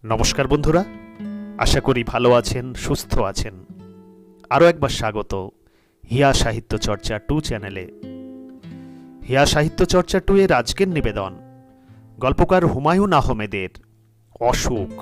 নমস্কার বন্ধুরা, আশা করি ভালো আছেন, সুস্থ আছেন। আরও একবার স্বাগত হিয়া সাহিত্য চর্চা 2 চ্যানেলে। হিয়া সাহিত্য চর্চা 2 এর আজকের নিবেদন গল্পকার হুমায়ুন আহমেদের অসুখ।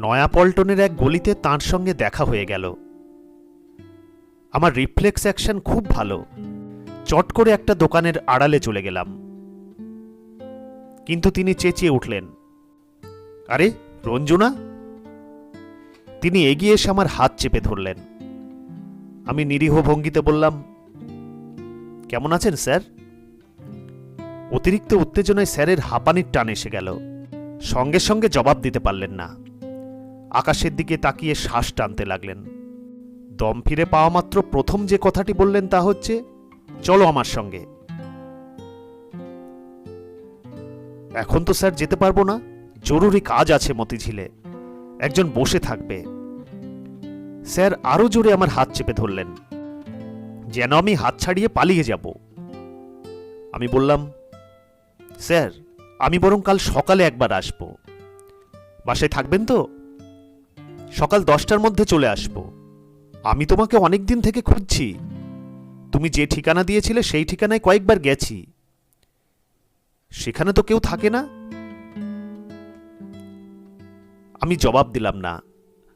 নয়াপল্টনের এক গলিতে তাঁর সঙ্গে দেখা হয়ে গেল। আমার রিফ্লেক্স অ্যাকশন খুব ভালো, চট করে একটা দোকানের আড়ালে চলে গেলাম। কিন্তু তিনি চেঁচিয়ে উঠলেন, আরে রঞ্জুনা! তিনি এগিয়ে এসে আমার হাত চেপে ধরলেন। আমি নিরীহ ভঙ্গিতে বললাম, কেমন আছেন স্যার? অতিরিক্ত উত্তেজনায় স্যারের হাঁপানির টান এসে গেল। সঙ্গে সঙ্গে জবাব দিতে পারলেন না। আকাশের দিকে তাকিয়ে শ্বাস টানতে লাগলেন। দম ফিরে পাওয়া মাত্র প্রথম যে কথাটি বললেন তা হচ্ছে, চলো আমার সঙ্গে। এখন তো স্যার যেতে পারবো না, জরুরি কাজ আছে মতিঝিলে, একজন বসে থাকবে। স্যার আরো জোরে আমার হাত চেপে ধরলেন, যেন আমি হাত ছাড়িয়ে পালিয়ে যাব। আমি বললাম, স্যার আমি বরং কাল সকালে একবার আসব। বাসায় থাকবেন তো? সকাল 10টার মধ্যে চলে আসব। আমি তোমাকে অনেক দিন থেকে খুঁজছি। তুমি যে ঠিকানা দিয়েছিলে সেই ঠিকানায় কয়েকবার গেছি। সেখানে তো কেউ থাকে না। আমি জবাব দিলাম না।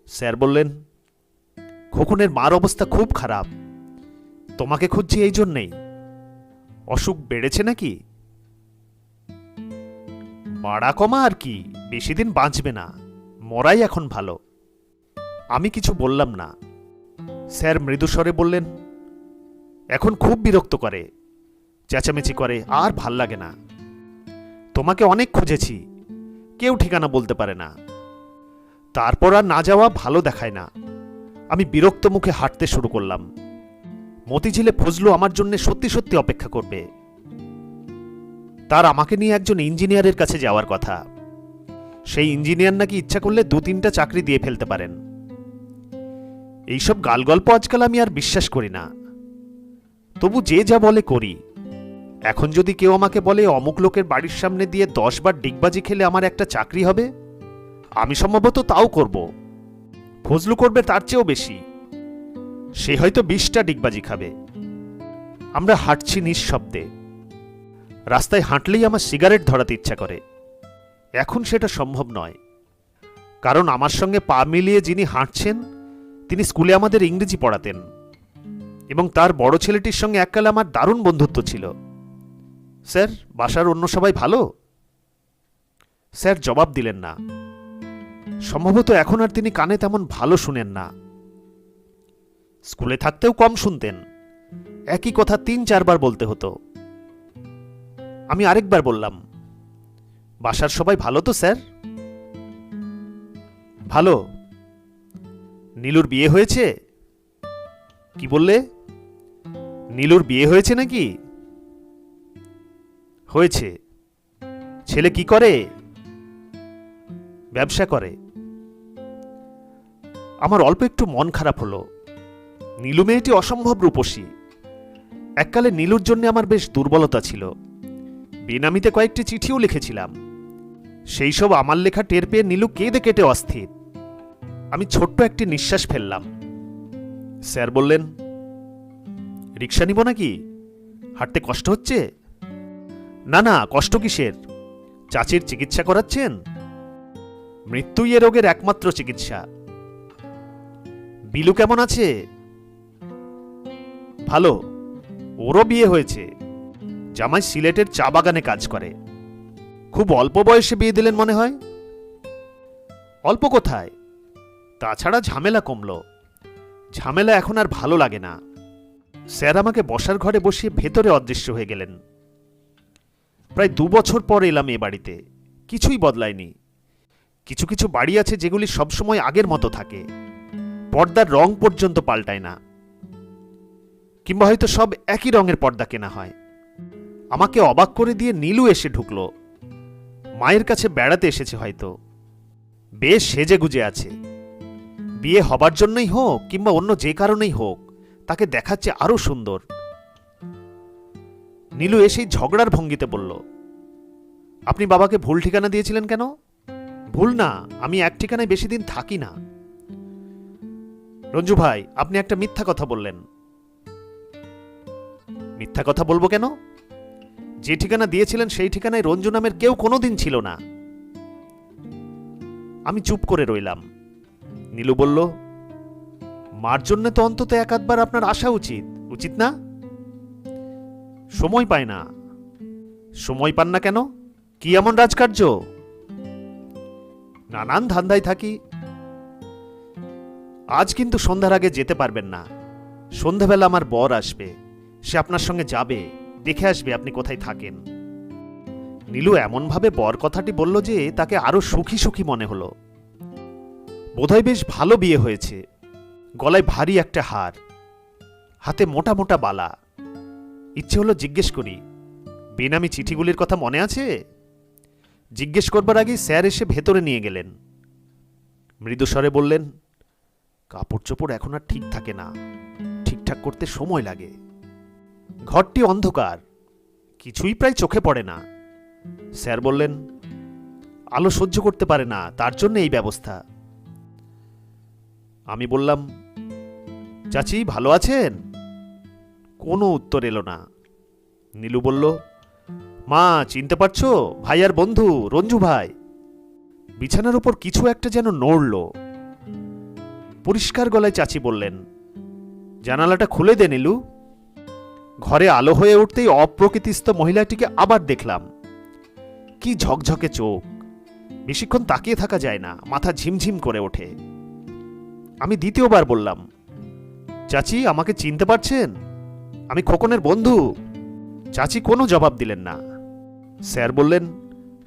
স্যার বললেন, খোকনের মার অবস্থা খুব খারাপ, তোমাকে খুঁজছি এই জন্যেই। অসুখ বেড়েছে নাকি? বাড়া কমা আর কি, বেশি দিন বাঁচবে না, মরাই এখন ভালো। আমি কিছু বললাম না। স্যার মৃদুস্বরে বললেন, এখন খুব বিরক্ত করে, চেঁচামেচি করে, আর ভাল লাগে না। তোমাকে অনেক খুঁজেছি, কেউ ঠিকানা বলতে পারে না। তারপর আর না যাওয়া ভালো দেখায় না। আমি বিরক্ত মুখে হাঁটতে শুরু করলাম। মতিঝিলে ফজলু আমার জন্য সত্যি সত্যি অপেক্ষা করবে। তার আমাকে নিয়ে একজন ইঞ্জিনিয়ারের কাছে যাওয়ার কথা। সেই ইঞ্জিনিয়ার নাকি ইচ্ছা করলে 2-3টা চাকরি দিয়ে ফেলতে পারেন। এইসব গালগল্প আজকাল আমি আর বিশ্বাস করি না। তবু যে যা বলে করি। এখন যদি কেউ আমাকে বলে অমুক লোকের বাড়ির সামনে দিয়ে 10 বার ডিগবাজি খেলে আমার একটা চাকরি হবে, আমি সম্ভবত তাও করব। ফজলু করবে তার চেয়েও বেশি। সে হয়তো 20টা ডিগবাজি খাবে। আমরা হাঁটছি নিঃশব্দে। রাস্তায় হাঁটলেই আমার সিগারেট ধরাতে ইচ্ছা করে। এখন সেটা সম্ভব নয়, কারণ আমার সঙ্গে পা মিলিয়ে যিনি হাঁটছেন তিনি স্কুলে আমাদের ইংরেজি পড়াতেন, এবং তার বড় ছেলেটির সঙ্গে এককালে আমার দারুণ বন্ধুত্ব ছিল। স্যার, বাসার অন্য সবাই ভালো? স্যার জবাব দিলেন না। সম্ভবত এখন আর তিনি কানে তেমন ভালো শুনেন না। স্কুলে থাকতেও কম শুনতেন, একই কথা 3-4 বার বলতে হতো। আমি আরেকবার বললাম, বাসার সবাই ভালো তো স্যার? ভালো। নীলুর বিয়ে হয়েছে? কি বললে? নীলুর বিয়ে হয়েছে নাকি? হয়েছে। ছেলে কি করে? ব্যবসা করে। আমার অল্প একটু মন খারাপ হলো। নীলু মেয়েটি অসম্ভব রূপসী। এককালে নীলুর জন্য আমার বেশ দুর্বলতা ছিল। বেনামিতে কয়েকটি চিঠিও লিখেছিলাম। সেই সব আমার লেখা টের পেয়ে নীলু কেঁদে কেটে অস্থির। আমি ছোট্ট একটি নিঃশ্বাস ফেললাম। স্যার বললেন, রিক্সা নিব নাকি? হাঁটতে কষ্ট হচ্ছে? না না, কষ্ট কিসের? চাচির চিকিৎসা করাচ্ছেন? মৃত্যুই এ রোগের একমাত্র চিকিৎসা। বিলু কেমন আছে? ভালো, ওরও বিয়ে হয়েছে। জামাই সিলেটের চা বাগানে কাজ করে। খুব অল্প বয়সে বিয়ে দিলেন মনে হয়। অল্প কোথায়, তাছাড়া ঝামেলা কমল। ঝামেলা এখন আর ভালো লাগে না। স্যার আমাকে বসার ঘরে বসিয়ে ভেতরে অদৃশ্য হয়ে গেলেন। প্রায় 2 বছর পর এলাম এ বাড়িতে। কিছুই বদলায়নি। কিছু কিছু বাড়ি আছে যেগুলি সবসময় আগের মতো থাকে, পর্দার রং পর্যন্ত পাল্টায় না, কিংবা হয়তো সব একই রঙের পর্দা কেনা হয়। আমাকে অবাক করে দিয়ে নীলু এসে ঢুকল। মায়ের কাছে বেড়াতে এসেছে হয়তো। বেশ সেজে গুজে আছে। বিয়ে হবার জন্যই হোক কিংবা অন্য যে কারণেই হোক, তাকে দেখাচ্ছে আরো সুন্দর। নীলু এসেই ঝগড়ার ভঙ্গিতে বলল, আপনি বাবাকে ভুল ঠিকানা দিয়েছিলেন কেন? ভুল না, আমি এক ঠিকানায় বেশি দিন থাকি না। রঞ্জু ভাই, আপনি একটা মিথ্যা কথা বললেন। মিথ্যা কথা বলবো কেন? যে ঠিকানা দিয়েছিলেন সেই ঠিকানায় রঞ্জু নামের কেউ কোনোদিন ছিল না। আমি চুপ করে রইলাম। নীলু বলল, মার জন্য তো অন্তত এক আধবার আপনার আসা উচিত, উচিত না? সময় পায় না। সময় পান না কেন? কি এমন রাজকার্য? নানান ধান্দায় থাকি। আজ কিন্তু সন্ধ্যার আগে যেতে পারবেন না। সন্ধ্যাবেলা আমার বর আসবে, সে আপনার সঙ্গে যাবে, দেখে আসবে আপনি কোথায় থাকেন। নীলু এমনভাবে বর কথাটি বলল যে তাকে আরো সুখী সুখী মনে হলো। বোধহয় বেশ ভালো বিয়ে হয়েছে। গলায় ভারী একটা হার, হাতে মোটা মোটা বালা। ইচ্ছে হলো জিজ্ঞেস করি, বেনামি চিঠিগুলির কথা মনে আছে? জিজ্ঞেস করবার আগেই স্যার এসে ভেতরে নিয়ে গেলেন। মৃদুস্বরে বললেন, কাপড় চোপড় এখন আর ঠিক থাকে না, ঠিকঠাক করতে সময় লাগে। ঘরটি অন্ধকার, কিছুই প্রায় চোখে পড়ে না। স্যার বললেন, আলো সহ্য করতে পারে না, তার জন্য এই ব্যবস্থা। আমি বললাম, চাচি ভালো আছেন? কোনো উত্তর এলো না। নীলু বলল, মা চিনতে পারছো? ভাই আর বন্ধু রঞ্জু ভাই। বিছানার উপর কিছু একটা যেন নড়ল। পরিষ্কার গলায় চাচি বললেন, জানালাটা খুলে দে নীলু। ঘরে আলো হয়ে উঠতেই অপ্রকৃতিস্থ মহিলাটিকে আবার দেখলাম। কি ঝকঝকে চোখ, বেশিক্ষণ তাকিয়ে থাকা যায় না, মাথা ঝিমঝিম করে ওঠে। আমি দ্বিতীয়বার বললাম, চাচি আমাকে চিনতে পারছেন? আমি খোকনের বন্ধু। চাচি কোনো জবাব দিলেন না। স্যার বললেন,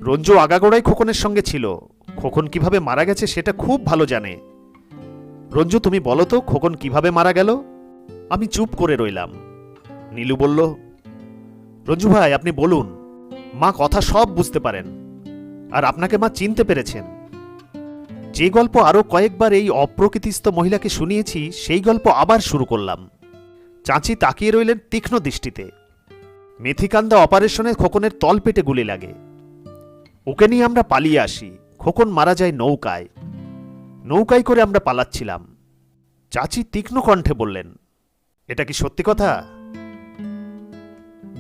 রঞ্জু আগাগোড়াই খোকনের সঙ্গে ছিল, খোকন কিভাবে মারা গেছে সেটা খুব ভালো জানে। রঞ্জু তুমি বলো তো খোকন কিভাবে মারা গেল? আমি চুপ করে রইলাম। নীলু বলল, রঞ্জু ভাই আপনি বলুন, মা কথা সব বুঝতে পারেন, আর আপনাকে মা চিনতে পেরেছেন। যে গল্প আরো কয়েকবার এই অপ্রকৃতিস্থ মহিলাকে শুনিয়েছি সেই গল্প আবার শুরু করলাম। চাচি তাকিয়ে রইলেন তীক্ষ্ণ দৃষ্টিতে। মেথিকান্দা অপারেশনে খোকনের তল পেটে গুলি লাগে। ওকে নিয়ে আমরা পালিয়ে আসি। খোকন মারা যায় নৌকায়। নৌকায় করে আমরা পালাচ্ছিলাম। চাচি তীক্ষ্ণ কণ্ঠে বললেন, এটা কি সত্যি কথা?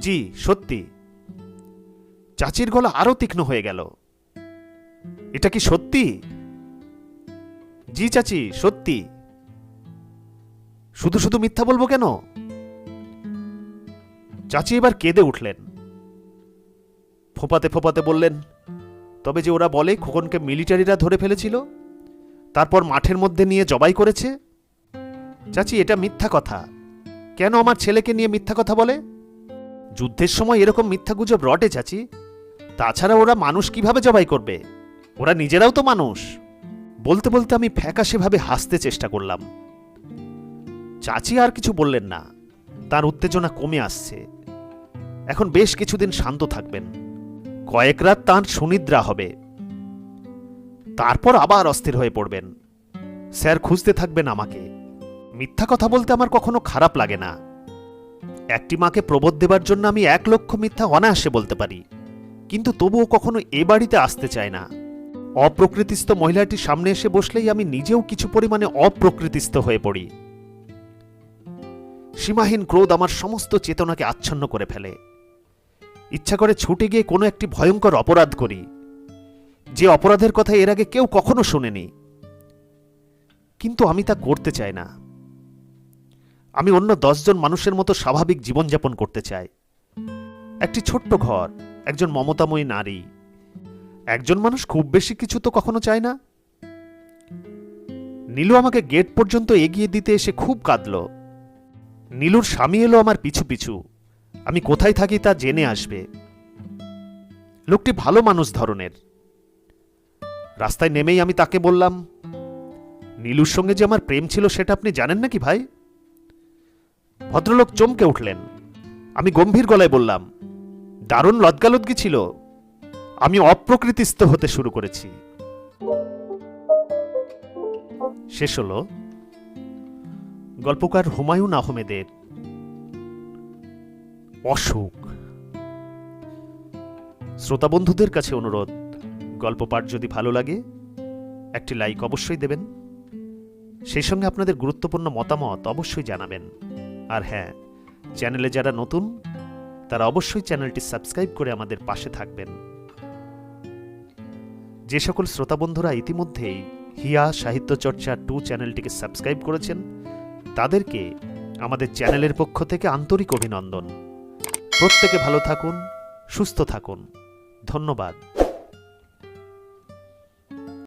জি সত্যি। চাচির গলা আরো তীক্ষ্ণ হয়ে গেল। এটা কি সত্যি? জি চাচি সত্যি। শুধু শুধু মিথ্যা বলবো কেন? চাচি এবার কেঁদে উঠলেন। ফোঁপাতে ফোঁপাতে বললেন, তবে যে ওরা বলে খোকনকে মিলিটারিরা ধরে ফেলেছিল, তারপর মাঠের মধ্যে নিয়ে জবাই করেছে। চাচি এটা মিথ্যা কথা। কেন আমার ছেলেকে নিয়ে মিথ্যা কথা বলে? যুদ্ধের সময় এরকম মিথ্যা গুজব রটে চাচি। তাছাড়া ওরা মানুষ কিভাবে জবাই করবে? ওরা নিজেরাও তো মানুষ। বলতে বলতে আমি ফ্যাকাশেভাবে হাসতে চেষ্টা করলাম। চাচি আর কিছু বললেন না। তার উত্তেজনা কমে আসছে। এখন বেশ কিছুদিন শান্ত থাকবেন। কয়েক রাত তাঁর সুনিদ্রা হবে, তারপর আবার অস্থির হয়ে পড়বেন। স্যার খুঁজতে থাকবেন আমাকে। মিথ্যা কথা বলতে আমার কখনো খারাপ লাগে না। একটি মাকে প্রবোধ দেবার জন্য আমি 1,00,000 মিথ্যা অনায়াসে বলতে পারি, কিন্তু তবুও কখনো এ বাড়িতে আসতে চায় না। অপ্রকৃতিস্থ মহিলাটির সামনে এসে বসলেই আমি নিজেও কিছু পরিমাণে অপ্রকৃতিস্থ হয়ে পড়ি। সীমাহীন ক্রোধ আমার সমস্ত চেতনাকে আচ্ছন্ন করে ফেলে। ইচ্ছা করে ছুটে গিয়ে কোনো একটি ভয়ঙ্কর অপরাধ করি, যে অপরাধের কথা এর আগে কেউ কখনো শোনেনি। কিন্তু আমি তা করতে চাই না। আমি অন্য 10 জন মানুষের মতো স্বাভাবিক জীবনযাপন করতে চাই। একটি ছোট্ট ঘর, একজন মমতাময়ী নারী। একজন মানুষ খুব বেশি কিছু তো কখনো চায় না। নীলু আমাকে গেট পর্যন্ত এগিয়ে দিতে এসে খুব কাঁদল। নীলুর স্বামী এলো আমার পিছু পিছু। আমি কোথায় থাকি তা জেনে আসবে। লোকটি ভালো মানুষ ধরনের। রাস্তায় নেমেই আমি তাকে বললাম, নীলুর সঙ্গে যে আমার প্রেম ছিল সেটা আপনি জানেন নাকি ভাই? ভদ্রলোক চমকে উঠলেন। আমি গম্ভীর গলায় বললাম, দারুণ লজ্জালজ্জি ছিল। আমি অপ্রকৃতিস্থ হতে শুরু করেছি। শেষ হল গল্পকার হুমায়ুন আহমেদের অসুখ। শ্রোতা বন্ধুদের কাছে অনুরোধ, গল্প পাঠ যদি ভালো লাগে একটি লাইক অবশ্যই দেবেন, সেই সঙ্গে আপনাদের গুরুত্বপূর্ণ মতামত অবশ্যই জানাবেন। আর হ্যাঁ, চ্যানেলে যারা নতুন তারা অবশ্যই চ্যানেলটি সাবস্ক্রাইব করে আমাদের পাশে থাকবেন। যে সকল শ্রোতা বন্ধুরা ইতিমধ্যেই হিয়া সাহিত্য চর্চা 2 চ্যানেলটিকে সাবস্ক্রাইব করেছেন তাদেরকে আমাদের চ্যানেলের পক্ষ থেকে আন্তরিক অভিনন্দন। প্রত্যেকে ভালো থাকুন, সুস্থ থাকুন। ধন্যবাদ।